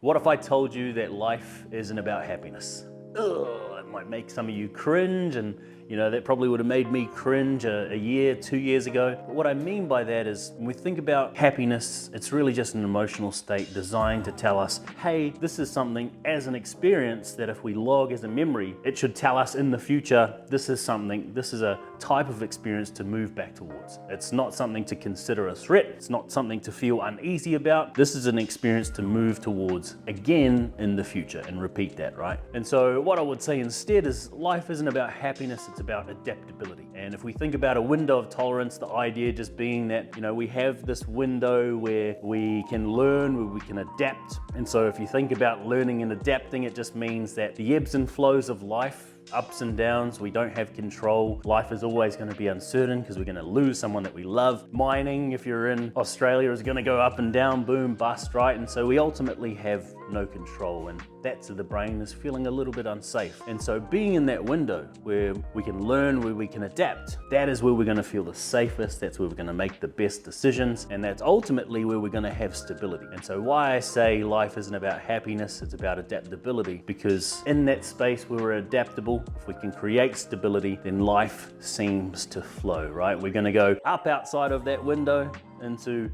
What if I told you that life isn't about happiness? Ugh, it might make some of you cringe, and that probably would have made me cringe a year, 2 years ago. But what I mean by that is when we think about happiness, it's really just an emotional state designed to tell us, hey, this is something as an experience that if we log as a memory, it should tell us in the future, this is a type of experience to move back towards. It's not something to consider a threat. It's not something to feel uneasy about. This is an experience to move towards again in the future and repeat that, right? And so what I would say instead is life isn't about happiness, it's about adaptability. And if we think about a window of tolerance, the idea just being that, we have this window where we can learn, where we can adapt. And so if you think about learning and adapting, it just means that the ebbs and flows of life, ups and downs, we don't have control. Life is always going to be uncertain because we're going to lose someone that we love. Mining, if you're in Australia, is going to go up and down, boom, bust, right? And so we ultimately have no control, and that to the brain is feeling a little bit unsafe. And so being in that window where we can learn, where we can adapt, that is where we're going to feel the safest, that's where we're going to make the best decisions, and that's ultimately where we're going to have stability. And so why I say life isn't about happiness, it's about adaptability, because in that space where we're adaptable, if we can create stability, then life seems to flow, right? We're going to go up outside of that window into,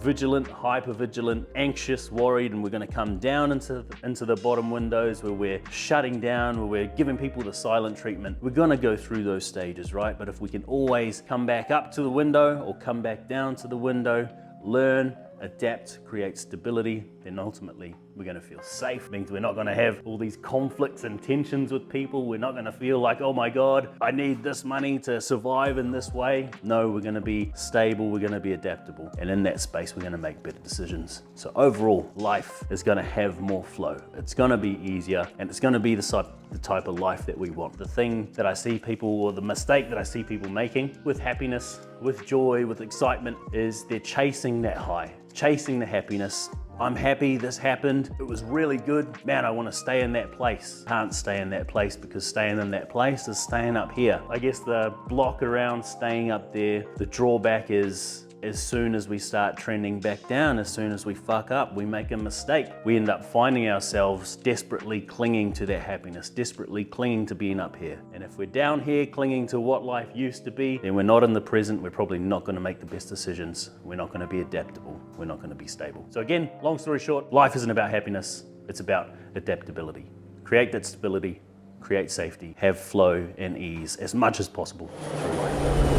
vigilant, hyper-vigilant, anxious, worried, and we're going to come down into the bottom windows where we're shutting down, where we're giving people the silent treatment. We're going to go through those stages, right? But if we can always come back up to the window or come back down to the window, learn, adapt, create stability, then ultimately we're going to feel safe. It means we're not going to have all these conflicts and tensions with people. We're not going to feel like, oh my God, I need this money to survive in this way. No, we're going to be stable, we're going to be adaptable. And in that space, we're going to make better decisions. So overall, life is going to have more flow. It's going to be easier, and it's going to be the type of life that we want. The thing that I see people, or the mistake that I see people making with happiness, with joy, with excitement, is they're chasing that high, chasing the happiness. I'm happy this happened. It was really good. Man, I want to stay in that place. Can't stay in that place because staying in that place is staying up here. I guess the block around staying up there, the drawback is as soon as we start trending back down, as soon as we fuck up, we make a mistake, we end up finding ourselves desperately clinging to that happiness, desperately clinging to being up here. And if we're down here clinging to what life used to be, then we're not in the present. We're probably not going to make the best decisions. We're not going to be adaptable. We're not going to be stable. So again, long story short, life isn't about happiness. It's about adaptability. Create that stability, create safety, have flow and ease as much as possible through life.